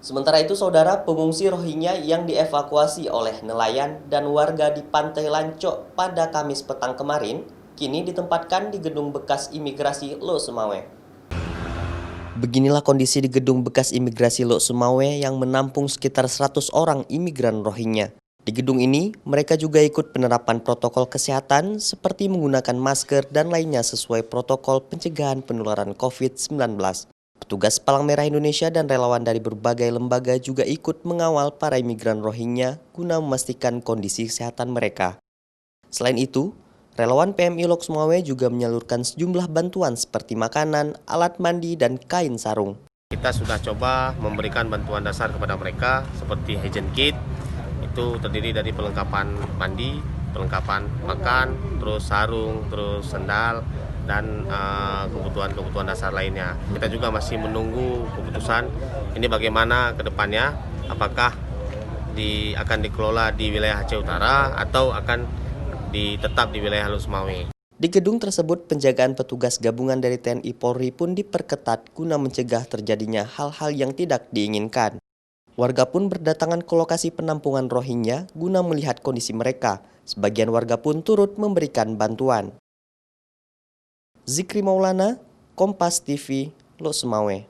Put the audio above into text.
Sementara itu, saudara, pengungsi Rohingya yang dievakuasi oleh nelayan dan warga di Pantai Lancok pada Kamis petang kemarin, kini ditempatkan di gedung bekas imigrasi Lok Sumawe. Beginilah kondisi di gedung bekas imigrasi Lok Sumawe yang menampung sekitar 100 orang imigran Rohingya. Di gedung ini, mereka juga ikut penerapan protokol kesehatan seperti menggunakan masker dan lainnya sesuai protokol pencegahan penularan COVID-19. Petugas Palang Merah Indonesia dan relawan dari berbagai lembaga juga ikut mengawal para imigran Rohingya guna memastikan kondisi kesehatan mereka. Selain itu, relawan PMI Lok Sumawe juga menyalurkan sejumlah bantuan seperti makanan, alat mandi, dan kain sarung. Kita sudah coba memberikan bantuan dasar kepada mereka seperti hygiene kit, itu terdiri dari perlengkapan mandi, perlengkapan makan, terus sarung, terus sendal, dan kebutuhan-kebutuhan dasar lainnya. Kita juga masih menunggu keputusan ini bagaimana ke depannya, apakah akan dikelola di wilayah Aceh Utara atau akan tetap di wilayah Lok Sumawe. Di gedung tersebut, penjagaan petugas gabungan dari TNI Polri pun diperketat guna mencegah terjadinya hal-hal yang tidak diinginkan. Warga pun berdatangan ke lokasi penampungan Rohingya guna melihat kondisi mereka. Sebagian warga pun turut memberikan bantuan. Zikri Maulana, Kompas TV, Lok Sumawe.